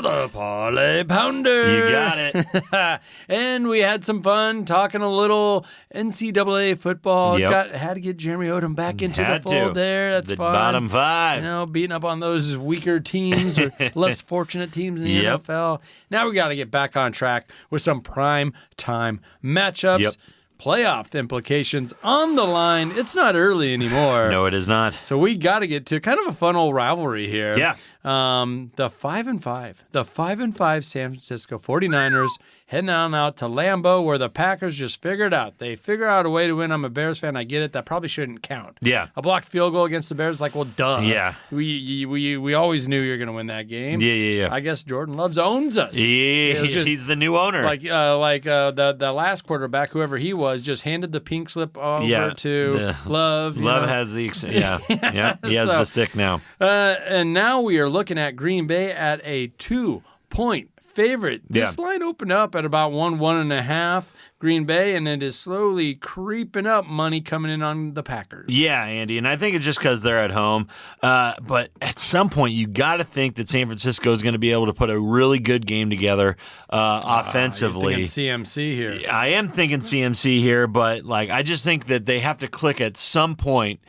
the Parlay Pounder. You got it. And we had some fun talking a little NCAA football. Yep. Had to get Jeremy Odem back into Had the fold to. there. That's the fun. bottom 5. Beating up on those weaker teams or less fortunate teams in the Yep. NFL. Now we got to get back on track with some prime time matchups. Yep. Playoff implications on the line. It's not early anymore. No, it is not. So we got to get to kind of a fun old rivalry here. Yeah. The 5-5 San Francisco 49ers heading on out to Lambeau, where the Packers just figured out. They figure out a way to win. I'm a Bears fan. I get it. That probably shouldn't count. Yeah. A blocked field goal against the Bears, like, well, duh. Yeah. We always knew you were going to win that game. Yeah. I guess Jordan Loves owns us. Yeah, It was just he's the new owner. The last quarterback, whoever he was, just handed the pink slip over to Love. Love has the he has the stick now. And now we are looking at Green Bay at a 2-point favorite. This line opened up at about 1.5 Green Bay, and it is slowly creeping up. Money coming in on the Packers. Yeah, Andy, and I think it's just because they're at home. But at some point, you got to think that San Francisco is going to be able to put a really good game together offensively. You're thinking CMC here. I am thinking CMC here, but I just think that they have to click at some point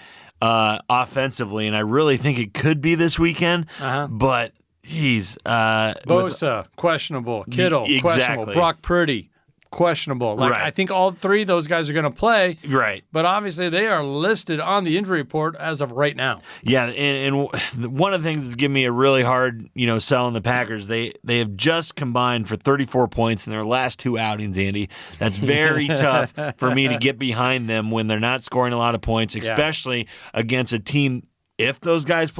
offensively, and I really think it could be this weekend. But he's Bosa, questionable. Kittle, questionable. Brock Purdy, questionable. I think all three of those guys are going to play. Right. But obviously they are listed on the injury report as of right now. Yeah, and one of the things that's giving me a really hard, selling the Packers, they have just combined for 34 points in their last 2 outings, Andy. That's very tough for me to get behind them when they're not scoring a lot of points, especially against a team. If some of those guys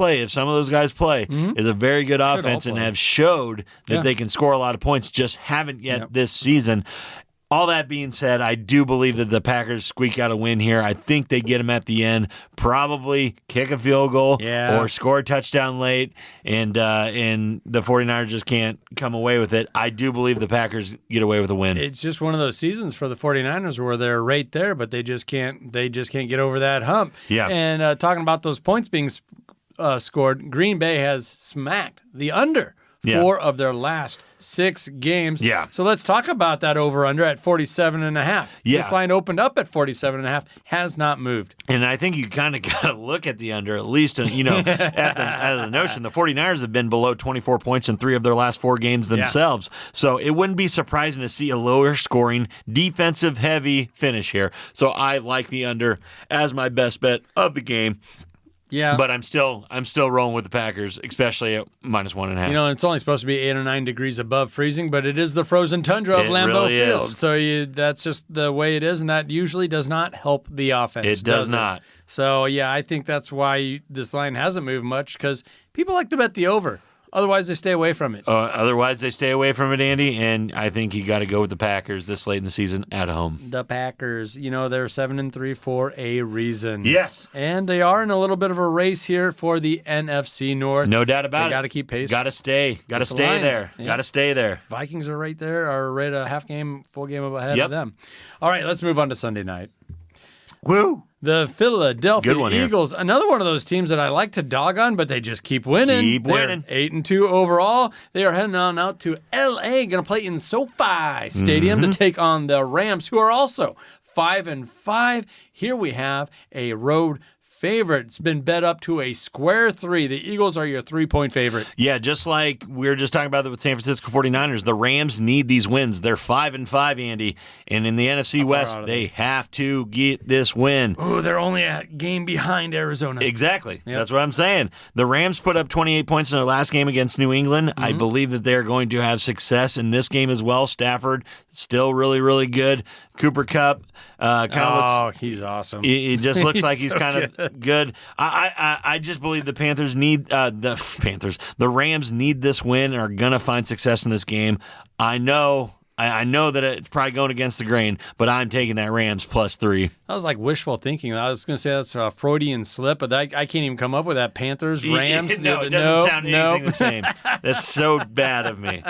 play, is a very good offense and have showed that they can score a lot of points, just haven't yet this season. All that being said, I do believe that the Packers squeak out a win here. I think they get them at the end, probably kick a field goal or score a touchdown late, and the 49ers just can't come away with it. I do believe the Packers get away with a win. It's just one of those seasons for the 49ers where they're right there, but they just can't get over that hump. Yeah. And talking about those points being scored, Green Bay has smacked the under 4 of their last 6 games. Yeah. So let's talk about that over-under at 47.5. Yeah. This line opened up at 47.5, has not moved. And I think you kind of got to look at the under, at least, at the notion. The 49ers have been below 24 points in 3 of their last 4 games themselves. So it wouldn't be surprising to see a lower scoring, defensive-heavy finish here. So I like the under as my best bet of the game. Yeah. But I'm still rolling with the Packers, especially at -1.5. You know, it's only supposed to be 8 or 9 degrees above freezing, but it is the frozen tundra of Lambeau really Field. is. So that's just the way it is, and that usually does not help the offense. It does not. So, yeah, I think that's why this line hasn't moved much, because people like to bet the over. Otherwise, they stay away from it. Otherwise, they stay away from it, Andy, and I think you got to go with the Packers this late in the season at home. The Packers, they're 7-3 for a reason. Yes. And they are in a little bit of a race here for the NFC North. No doubt about it. They got to keep pace. Got to stay. Got to With the stay Lions. there. Yeah. Got to stay there. Vikings are right there, are right a half game, full game ahead Yep. of them. All right, let's move on to Sunday night. Woo! The Philadelphia Good one here. Eagles, another one of those teams that I like to dog on, but they just keep winning. They're 8-2 overall. They are heading on out to L.A., going to play in SoFi Stadium to take on the Rams, who are also 5-5. Here we have a road favorite. It's been bet up to a square 3. The Eagles are your 3-point favorite. Yeah, just like we were just talking about with San Francisco 49ers, the Rams need these wins. They're 5-5, Andy. And in the NFC West, they have to get this win. Oh, they're only a game behind Arizona. Exactly. Yep. That's what I'm saying. The Rams put up 28 points in their last game against New England. I believe that they're going to have success in this game as well. Stafford, still really, really good. Cooper Kupp kind of looks... he's awesome. It just looks like he's kind of good. I just believe the Panthers need the Rams need this win and are gonna find success in this game. I know that it's probably going against the grain, but I'm taking that Rams +3. That was like wishful thinking. I was going to say that's a Freudian slip, but I can't even come up with that. Panthers, Rams. No, it doesn't sound anything the same. That's so bad of me.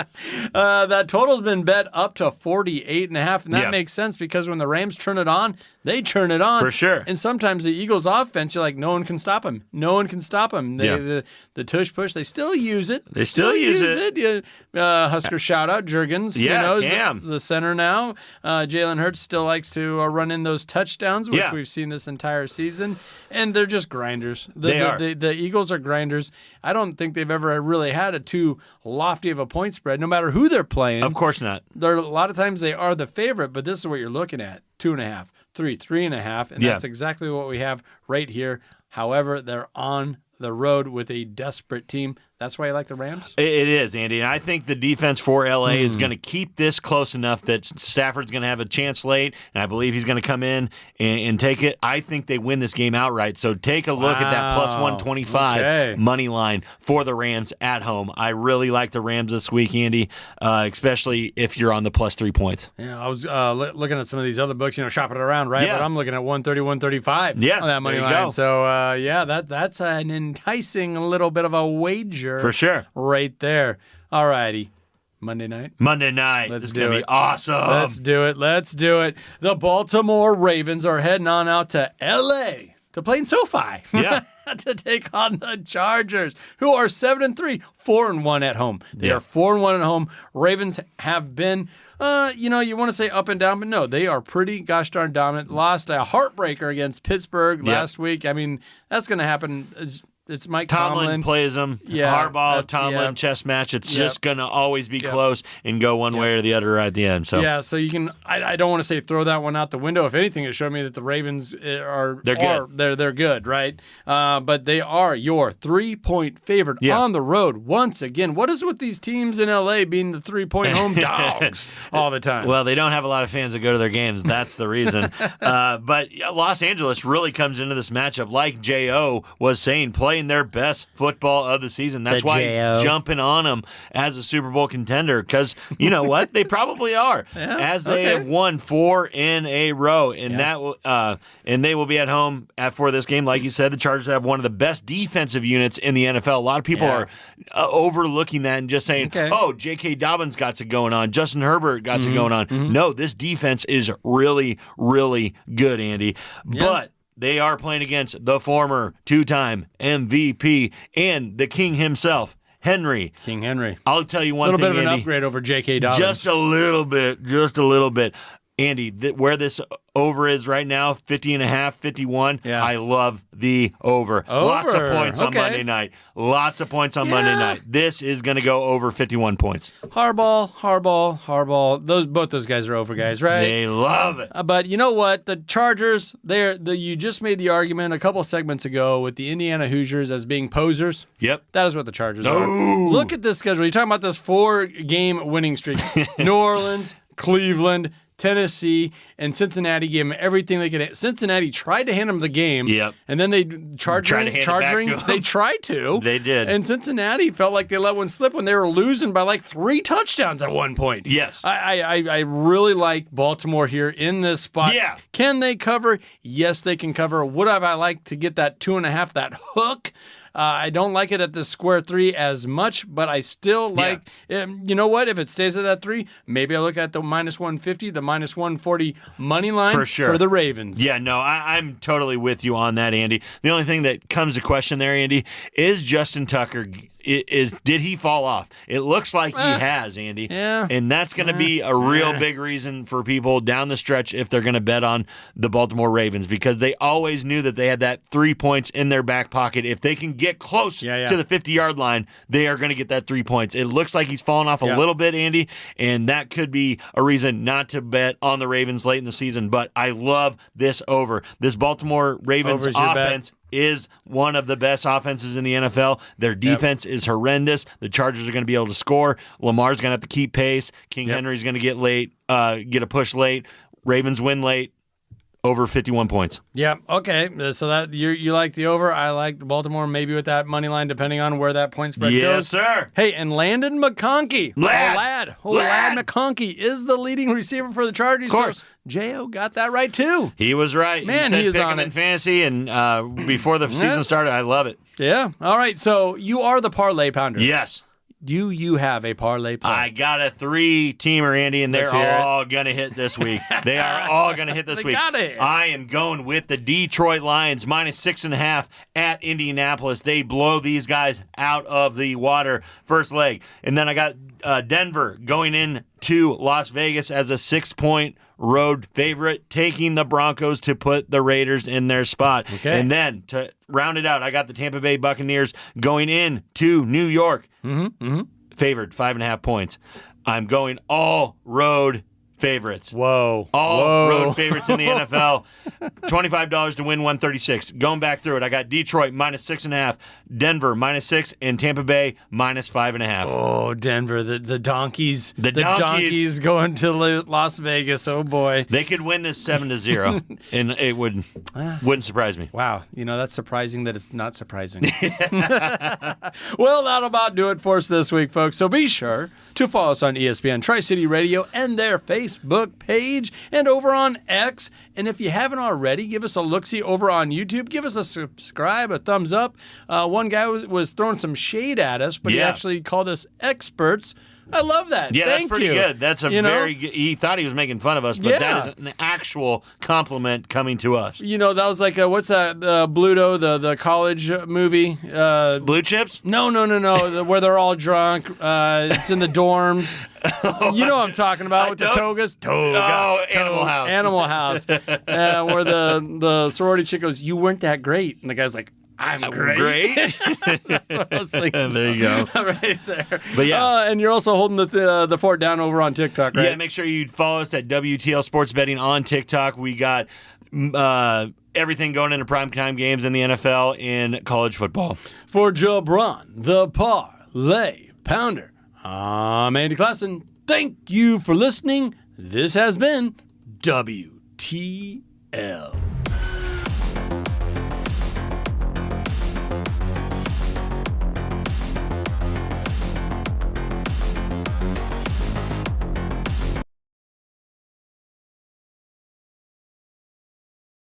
That total's been bet up to 48.5, and that Yep. makes sense because when the Rams turn it on, they turn it on. For sure. And sometimes the Eagles' offense, you're like, no one can stop them. No one can stop them. The tush push, they still use it. They still use it. Yeah, Husker shout out, Jurgens. Yeah, is Cam. the center now. Jalen Hurts still likes to run in those touchdowns, which Yeah. we've seen this entire season. And they're just grinders. They are. The Eagles are grinders. I don't think they've ever really had a too lofty of a point spread, no matter who they're playing. Of course not. A lot of times they are the favorite, but this is what you're looking at. 2.5, 3.5, and that's exactly what we have right here. However, they're on the road with a desperate team. That's why I like the Rams? It is, Andy. And I think the defense for L.A. is going to keep this close enough that Stafford's going to have a chance late, and I believe he's going to come in and take it. I think they win this game outright. So take a look at that +125 money line for the Rams at home. I really like the Rams this week, Andy, especially if you're on the +3 points. Yeah, I was looking at some of these other books, shopping it around, right? Yeah. But I'm looking at 130, 135 on that money there you line. go. So, that's an enticing little bit of a wager. For sure. Right there. All righty. Monday night. This is going to be awesome. Let's do it. The Baltimore Ravens are heading on out to L.A. to play in SoFi. Yeah. To take on the Chargers, who are 7-3, 4-1 at home. They are 4-1 at home. Ravens have been, you want to say up and down, but no, they are pretty gosh darn dominant. Lost a heartbreaker against Pittsburgh last week. I mean, that's going to happen. It's Mike Tomlin plays them. Harbaugh, Tomlin, chess match. It's just going to always be close and go one way or the other at the end. So so you can. I don't want to say throw that one out the window. If anything, it showed me that the Ravens are good. They're good, right? But they are your 3-point favorite on the road once again. What is with these teams in LA being the 3-point home dogs all the time? Well, they don't have a lot of fans that go to their games. That's the reason. But Los Angeles really comes into this matchup like J.O. was saying, playing their best football of the season. That's why he's jumping on them as a Super Bowl contender because, you know what? They probably are as they have won 4 in a row. And that will, and they will be at home for this game. Like you said, the Chargers have one of the best defensive units in the NFL. A lot of people are overlooking that and just saying, J.K. Dobbins got it going on. Justin Herbert got it going on. No, this defense is really, really good, Andy. But they are playing against the former 2-time MVP and the king himself, Henry. King Henry. I'll tell you one thing, A little bit of an Andy. upgrade over J.K. Dobbins. Just a little bit. Andy, where this over is right now, 50.5, 51, I love the over. Lots of points on Monday night. Lots of points on Monday night. This is going to go over 51 points. Harbaugh. Both those guys are over guys, right? They love it. But you know what? The Chargers, you just made the argument a couple segments ago with the Indiana Hoosiers as being posers. Yep. That is what the Chargers are. Look at this schedule. You're talking about this 4-game winning streak. New Orleans, Cleveland, Tennessee, and Cincinnati gave them everything they could. Cincinnati tried to hand them the game, and then they tried to. They did. And Cincinnati felt like they let one slip when they were losing by like 3 touchdowns at one point. Yes. I really like Baltimore here in this spot. Yeah. Can they cover? Yes, they can cover. Would I like to get that 2.5, that hook? I don't like it at the square 3 as much, but I still like, you know what? If it stays at that 3, maybe I look at the minus 150, the minus 140 money line for sure for the Ravens. Yeah, no, I'm totally with you on that, Andy. The only thing that comes to question there, Andy, is Justin Tucker. Did he fall off? It looks like he has, Andy. Yeah. And that's going to be a real big reason for people down the stretch if they're going to bet on the Baltimore Ravens, because they always knew that they had that 3 points in their back pocket. If they can get close to the 50-yard line, they are going to get that 3 points. It looks like he's fallen off a little bit, Andy, and that could be a reason not to bet on the Ravens late in the season. But I love this over. This Baltimore Ravens offense is one of the best offenses in the NFL. Their defense is horrendous. The Chargers are going to be able to score. Lamar's going to have to keep pace. King Henry's going to get a push late. Ravens win late. Over 51 points. Yeah. Okay. So that you like the over. I like the Baltimore, maybe with that money line, depending on where that point spread goes. Yes, sir. Hey, and Landon McConkey, Lad McConkey is the leading receiver for the Chargers. Of course. So J.O. got that right too. He was right. Man, he is on it in fantasy, and before the season started, I love it. Yeah. All right. So you are the parlay pounder. Yes. Do you have a parlay play? I got a 3-teamer, Andy, and they're all going to hit this week. They are all going to hit this week. I am going with the Detroit Lions, minus 6.5 at Indianapolis. They blow these guys out of the water first leg. And then I got Denver going into Las Vegas as a 6-point road favorite, taking the Broncos to put the Raiders in their spot. Okay. And then to round it out, I got the Tampa Bay Buccaneers going into New York. Favored 5.5 points. I'm going all road favorites. Whoa. All road favorites in the NFL. $25 to win 136. Going back through it, I got Detroit minus 6.5, Denver minus 6, and Tampa Bay minus 5.5. Oh, Denver, the donkeys. The donkeys going to Las Vegas. Oh boy. They could win this 7-0, and it wouldn't surprise me. Wow. You know, that's surprising that it's not surprising. Well, that'll about do it for us this week, folks. So be sure to follow us on ESPN Tri-City Radio and their Facebook page and over on X. And if you haven't already, give us a look-see over on YouTube. Give us a subscribe, a thumbs up. One guy was throwing some shade at us, but he actually called us experts. I love that. Yeah, Thank that's pretty you. good. That's a very good. He thought he was making fun of us, but that is an actual compliment coming to us. You know, that was like, what's that, Bluto, the college movie? Blue Chips? No, where they're all drunk. It's in the dorms. You know what I'm talking about with the togas? Animal House. Animal House. Where the sorority chick goes, you weren't that great. And the guy's like, I'm great. That's what I was thinking. There you go. Right there. But yeah. And you're also holding the fort down over on TikTok, right? Yeah, make sure you follow us at WTL Sports Betting on TikTok. We got everything going into primetime games in the NFL and college football. For JaBron, the Parlay Pounder, I'm Andy Classen. Thank you for listening. This has been WTL.